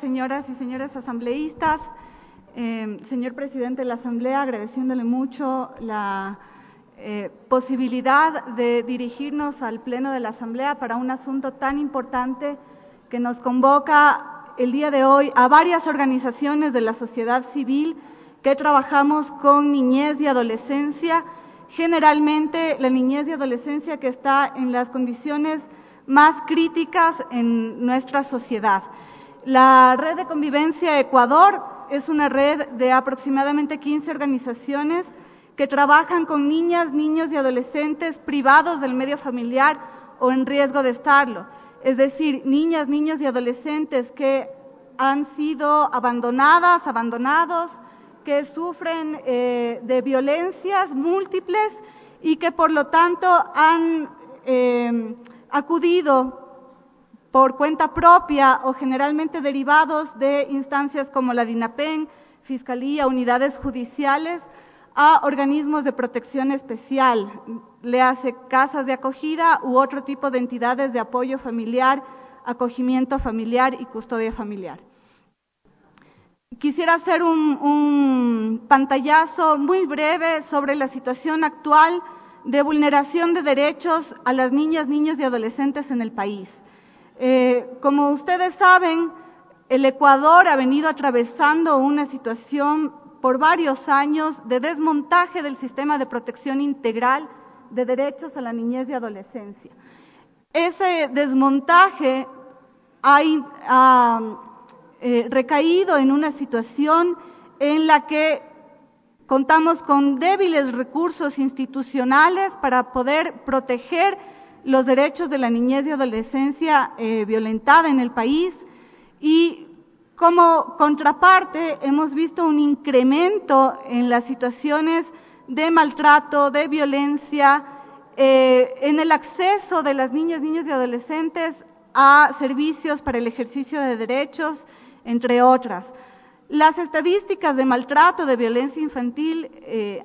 señoras y señores asambleístas. Señor presidente de la Asamblea, agradeciéndole mucho la posibilidad de dirigirnos al Pleno de la Asamblea para un asunto tan importante que nos convoca el día de hoy a varias organizaciones de la sociedad civil que trabajamos con niñez y adolescencia, generalmente la niñez y adolescencia que está en las condiciones más críticas en nuestra sociedad. La Red de Convivencia Ecuador es una red de aproximadamente 15 organizaciones que trabajan con niñas, niños y adolescentes privados del medio familiar o en riesgo de estarlo. Es decir, niñas, niños y adolescentes que han sido abandonados, que sufren de violencias múltiples y que por lo tanto han acudido por cuenta propia o generalmente derivados de instancias como la DINAPEN, Fiscalía, unidades judiciales, a organismos de protección especial, le hace casas de acogida u otro tipo de entidades de apoyo familiar, acogimiento familiar y custodia familiar. Quisiera hacer un pantallazo muy breve sobre la situación actual de vulneración de derechos a las niñas, niños y adolescentes en el país. Como ustedes saben, el Ecuador ha venido atravesando una situación por varios años de desmontaje del sistema de protección integral de derechos a la niñez y adolescencia. Ese desmontaje ha recaído en una situación en la que contamos con débiles recursos institucionales para poder proteger los derechos de la niñez y adolescencia violentada en el país, y como contraparte hemos visto un incremento en las situaciones de maltrato, de violencia, en el acceso de las niñas, niños y adolescentes a servicios para el ejercicio de derechos, entre otras. Las estadísticas de maltrato, de violencia infantil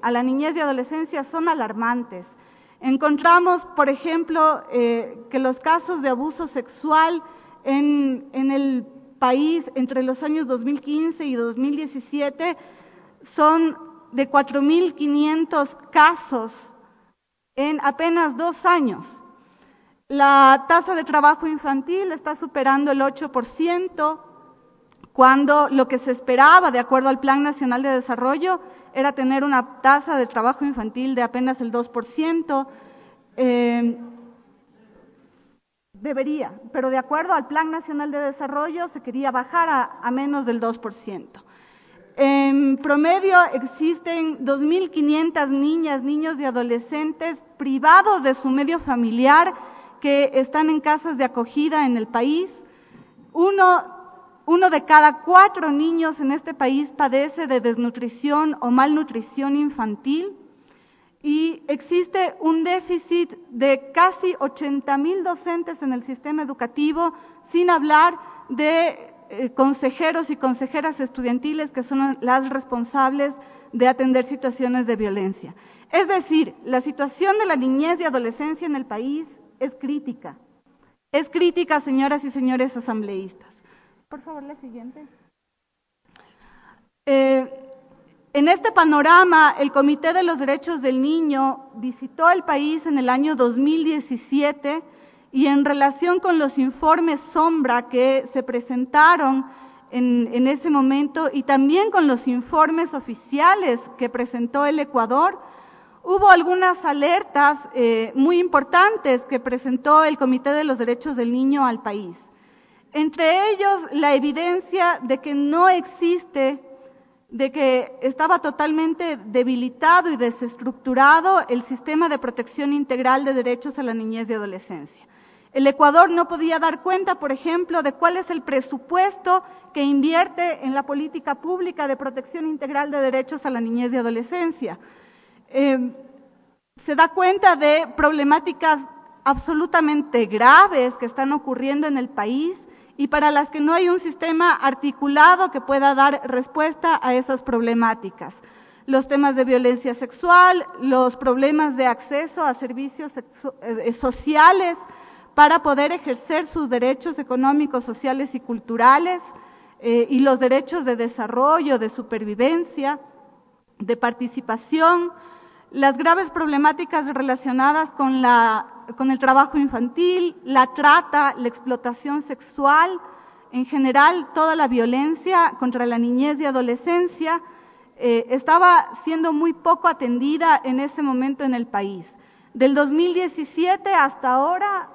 a la niñez y adolescencia son alarmantes. Encontramos, por ejemplo, que los casos de abuso sexual en el país entre los años 2015 y 2017 son de 4.500 casos en apenas 2 años. La tasa de trabajo infantil está superando el 8%, cuando lo que se esperaba, de acuerdo al Plan Nacional de Desarrollo, era tener una tasa de trabajo infantil de apenas el 2%. Pero de acuerdo al Plan Nacional de Desarrollo se quería bajar a menos del 2%. En promedio existen 2.500 niñas, niños y adolescentes privados de su medio familiar que están en casas de acogida en el país. Uno de cada 4 niños en este país padece de desnutrición o malnutrición infantil, y existe un déficit de casi 80.000 docentes en el sistema educativo, sin hablar de consejeros y consejeras estudiantiles que son las responsables de atender situaciones de violencia. Es decir, la situación de la niñez y adolescencia en el país es crítica. Es crítica, señoras y señores asambleístas. Por favor, la siguiente. En este panorama, el Comité de los Derechos del Niño visitó el país en el año 2017 y en relación con los informes sombra que se presentaron en ese momento y también con los informes oficiales que presentó el Ecuador, hubo algunas alertas muy importantes que presentó el Comité de los Derechos del Niño al país. Entre ellos, la evidencia de que estaba totalmente debilitado y desestructurado el sistema de protección integral de derechos a la niñez y adolescencia. El Ecuador no podía dar cuenta, por ejemplo, de cuál es el presupuesto que invierte en la política pública de protección integral de derechos a la niñez y adolescencia. Se da cuenta de problemáticas absolutamente graves que están ocurriendo en el país y para las que no hay un sistema articulado que pueda dar respuesta a esas problemáticas. Los temas de violencia sexual, los problemas de acceso a servicios sociales para poder ejercer sus derechos económicos, sociales y culturales, y los derechos de desarrollo, de supervivencia, de participación, las graves problemáticas relacionadas con el trabajo infantil, la trata, la explotación sexual, en general toda la violencia contra la niñez y adolescencia estaba siendo muy poco atendida en ese momento en el país. Del 2017 hasta ahora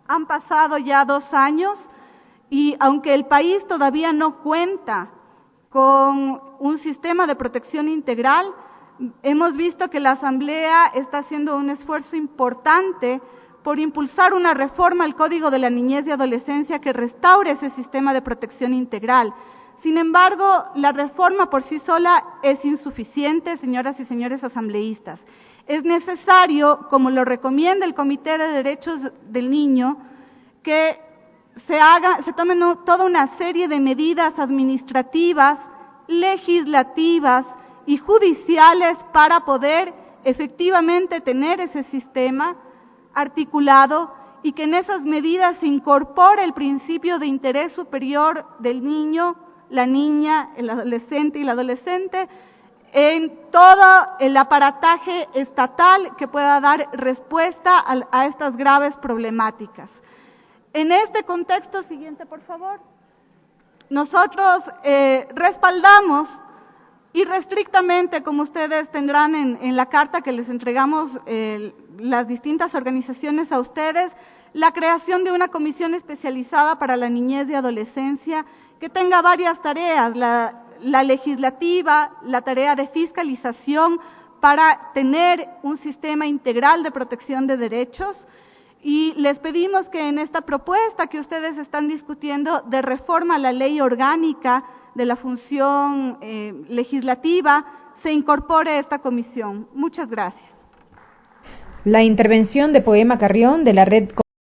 han pasado ya 2 años y aunque el país todavía no cuenta con un sistema de protección integral, hemos visto que la Asamblea está haciendo un esfuerzo importante por impulsar una reforma al Código de la Niñez y Adolescencia que restaure ese sistema de protección integral. Sin embargo, la reforma por sí sola es insuficiente, señoras y señores asambleístas. Es necesario, como lo recomienda el Comité de Derechos del Niño, que se tomen toda una serie de medidas administrativas, legislativas y judiciales para poder efectivamente tener ese sistema articulado y que en esas medidas se incorpore el principio de interés superior del niño, la niña, el adolescente y la adolescente en todo el aparataje estatal que pueda dar respuesta a estas graves problemáticas. En este contexto, siguiente por favor, nosotros respaldamos irrestrictamente, como ustedes tendrán en la carta que les entregamos las distintas organizaciones a ustedes, la creación de una comisión especializada para la niñez y adolescencia que tenga varias tareas, la legislativa, la tarea de fiscalización para tener un sistema integral de protección de derechos. Y les pedimos que en esta propuesta que ustedes están discutiendo de reforma a la ley orgánica de la función legislativa, se incorpore esta comisión. Muchas gracias. La intervención de Poema Carrión de la Red